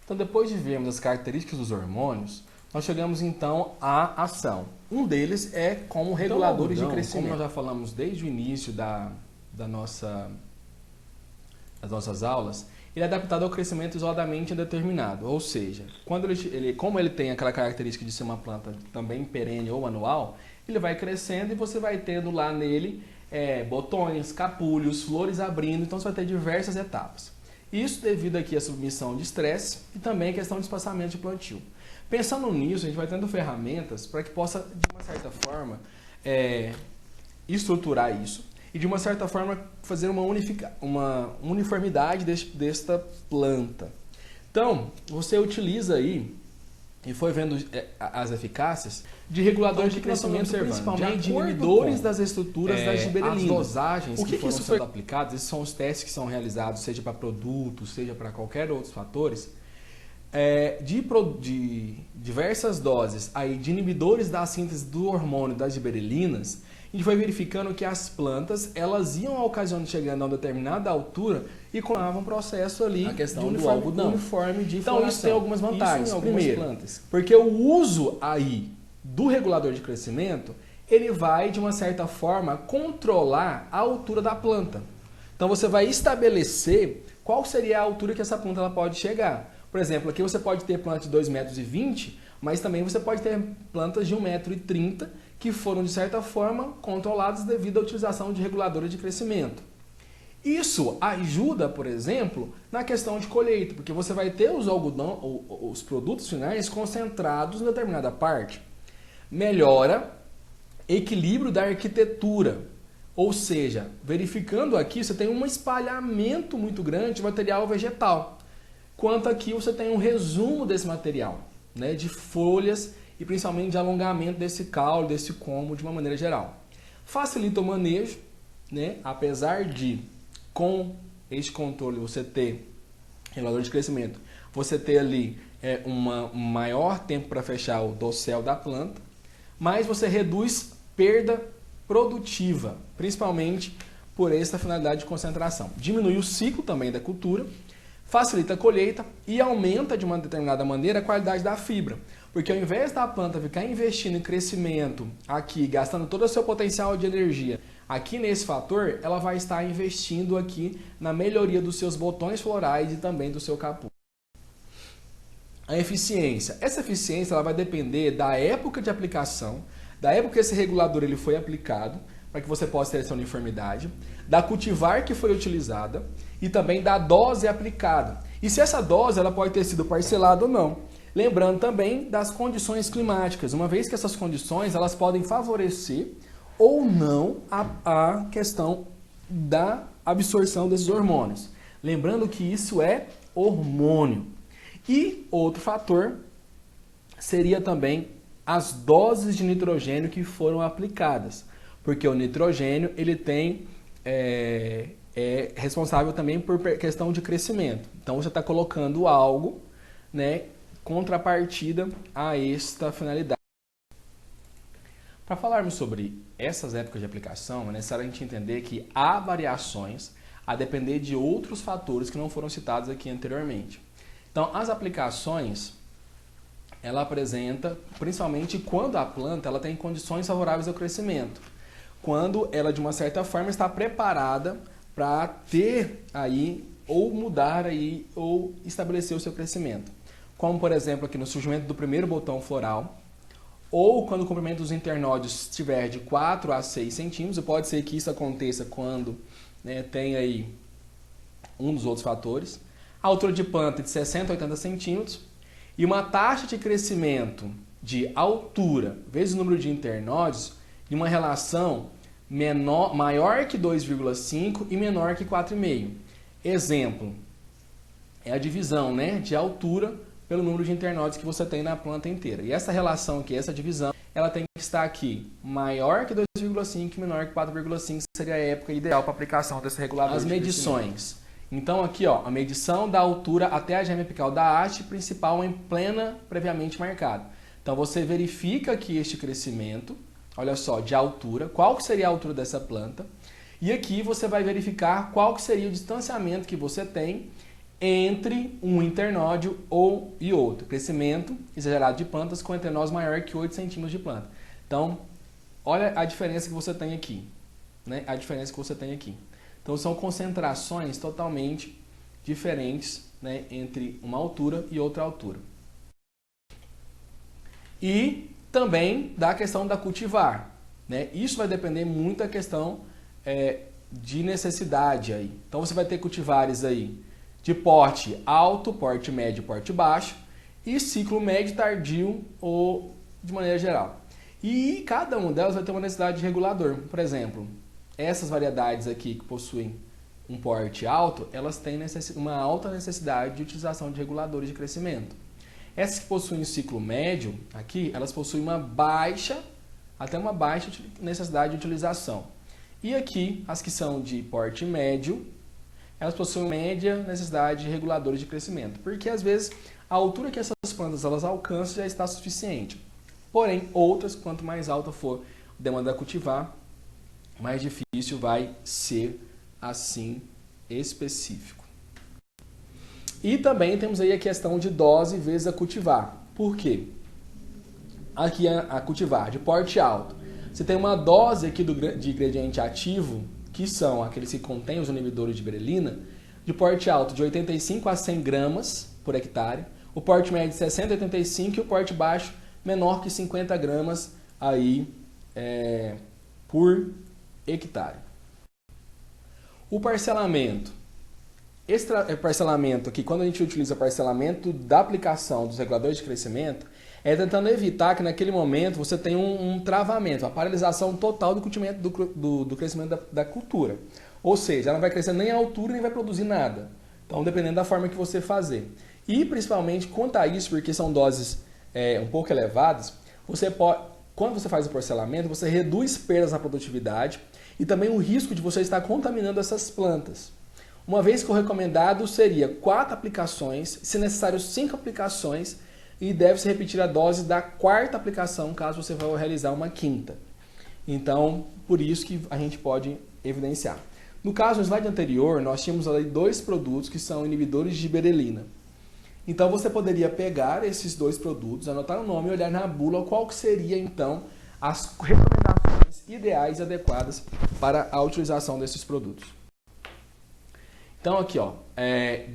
Então, depois de vermos as características dos hormônios, nós chegamos então à ação. Um deles é como reguladores de crescimento. Como nós já falamos desde o início das nossas aulas, ele é adaptado ao crescimento isoladamente indeterminado. Ou seja, como ele tem aquela característica de ser uma planta também perene ou anual, ele vai crescendo e você vai tendo lá nele botões, capulhos, flores abrindo, então você vai ter diversas etapas. Isso devido aqui à submissão de estresse e também a questão de espaçamento de plantio. Pensando nisso, a gente vai tendo ferramentas para que possa, de uma certa forma, estruturar isso e, de uma certa forma, fazer uma uniformidade desta planta. Então, você utiliza aí, e foi vendo as eficácias, de reguladores de crescimento, principalmente de inibidores das estruturas das gibberelinas. As dosagens que foram sendo aplicadas, esses são os testes que são realizados, seja para produtos, seja para qualquer outros fatores, de diversas doses aí, de inibidores da síntese do hormônio das gibberelinas, a gente foi verificando que as plantas elas iam ocasionando, chegando a uma determinada altura e continuavam um processo ali de uniforme de floração. Então isso tem algumas vantagens. Primeiro, plantas. Porque o uso aí do regulador de crescimento, ele vai de uma certa forma controlar a altura da planta. Então você vai estabelecer qual seria a altura que essa planta ela pode chegar. Por exemplo, aqui você pode ter plantas de 2,20 metros, mas também você pode ter plantas de 1,30 m que foram, de certa forma, controladas devido à utilização de reguladores de crescimento. Isso ajuda, por exemplo, na questão de colheita, porque você vai ter os produtos finais concentrados em determinada parte. Melhora equilíbrio da arquitetura, ou seja, verificando aqui, você tem um espalhamento muito grande de material vegetal. Quanto aqui você tem um resumo desse material, né, de folhas e principalmente de alongamento desse caule, desse como de uma maneira geral. Facilita o manejo, né, apesar de com este controle você ter regulador de crescimento, você ter ali um maior tempo para fechar o dossel da planta, mas você reduz perda produtiva, principalmente por essa finalidade de concentração. Diminui o ciclo também da cultura, facilita a colheita e aumenta de uma determinada maneira a qualidade da fibra. Porque ao invés da planta ficar investindo em crescimento aqui, gastando todo o seu potencial de energia aqui nesse fator, ela vai estar investindo aqui na melhoria dos seus botões florais e também do seu capuz. A eficiência. Essa eficiência ela vai depender da época de aplicação, da época que esse regulador ele foi aplicado, para que você possa ter essa uniformidade, da cultivar que foi utilizada e também da dose aplicada. E se essa dose ela pode ter sido parcelada ou não. Lembrando também das condições climáticas, uma vez que essas condições elas podem favorecer ou não a questão da absorção desses hormônios. Lembrando que isso é hormônio. E outro fator seria também as doses de nitrogênio que foram aplicadas, porque o nitrogênio ele tem é responsável também por questão de crescimento. Então você está colocando algo, né, contrapartida a esta finalidade. Para falarmos sobre essas épocas de aplicação, é necessário a gente entender que há variações a depender de outros fatores que não foram citados aqui anteriormente. Então, as aplicações, ela apresenta, principalmente quando a planta ela tem condições favoráveis ao crescimento, quando ela, de uma certa forma, está preparada para ter aí, ou mudar aí, ou estabelecer o seu crescimento. Como, por exemplo, aqui no surgimento do primeiro botão floral, ou quando o comprimento dos internódios estiver de 4 a 6 centímetros, pode ser que isso aconteça quando, né, tem aí um dos outros fatores, a altura de planta de 60 a 80 centímetros, e uma taxa de crescimento de altura vezes o número de internódios em uma relação maior que 2,5 e menor que 4,5. Exemplo, é a divisão, né, de altura pelo número de internódios que você tem na planta inteira. E essa relação aqui, essa divisão, ela tem que estar aqui maior que 2,5 e menor que 4,5, seria a época ideal para aplicação desse regulador. As medições. Então aqui, ó, a medição da altura até a gema apical da haste principal em plena previamente marcada. Então você verifica aqui este crescimento, olha só, de altura, qual que seria a altura dessa planta, e aqui você vai verificar qual que seria o distanciamento que você tem entre um internódio e outro. Crescimento exagerado de plantas com internose maior que 8 centímetros de planta. Então, olha a diferença que você tem aqui. Né? A diferença que você tem aqui. Então, são concentrações totalmente diferentes, né, entre uma altura e outra altura. E também da questão da cultivar. Né? Isso vai depender muito da questão de necessidade. Aí. Então, você vai ter cultivares aí de porte alto, porte médio, porte baixo e ciclo médio, tardio ou de maneira geral. E cada uma delas vai ter uma necessidade de regulador. Por exemplo, essas variedades aqui que possuem um porte alto, elas têm uma alta necessidade de utilização de reguladores de crescimento. Essas que possuem ciclo médio, aqui, elas possuem até uma baixa necessidade de utilização. E aqui, as que são de porte médio, elas possuem média necessidade de reguladores de crescimento, porque às vezes a altura que essas plantas elas alcançam já está suficiente. Porém, outras, quanto mais alta for a demanda a cultivar, mais difícil vai ser assim específico. E também temos aí a questão de dose vezes a cultivar. Por quê? Aqui a cultivar de porte alto. Você tem uma dose aqui de ingrediente ativo, que são aqueles que contêm os inibidores de berelina, de porte alto de 85 a 100 gramas por hectare, o porte médio de 60 a 85 e o porte baixo menor que 50 gramas aí, por hectare. O parcelamento. Esse parcelamento aqui, quando a gente utiliza parcelamento da aplicação dos reguladores de crescimento, é tentando evitar que naquele momento você tenha um travamento, a paralisação total do crescimento da cultura. Ou seja, ela não vai crescer nem a altura nem vai produzir nada. Então, dependendo da forma que você fazer. E principalmente quanto a isso, porque são doses um pouco elevadas, quando você faz o parcelamento, você reduz perdas na produtividade e também o risco de você estar contaminando essas plantas. Uma vez que o recomendado seria 4 aplicações, se necessário 5 aplicações, e deve-se repetir a dose da 4ª aplicação, caso você vá realizar uma 5ª. Então, por isso que a gente pode evidenciar. No caso, no slide anterior, nós tínhamos ali 2 produtos que são inibidores de berelina. Então, você poderia pegar esses 2 produtos, anotar o nome e olhar na bula qual que seria, então, as recomendações ideais e adequadas para a utilização desses produtos. Então, aqui, ó,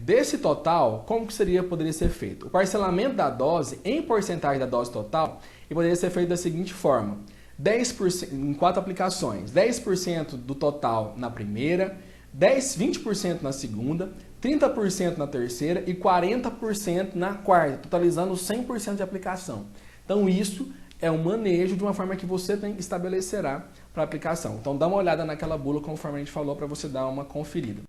desse total, como que poderia ser feito? O parcelamento da dose, em porcentagem da dose total, ele poderia ser feito da seguinte forma. 10% em 4 aplicações, 10% do total na primeira, 20% na segunda, 30% na terceira e 40% na quarta, totalizando 100% de aplicação. Então, isso é um manejo de uma forma que você estabelecerá para a aplicação. Então, dá uma olhada naquela bula, conforme a gente falou, para você dar uma conferida.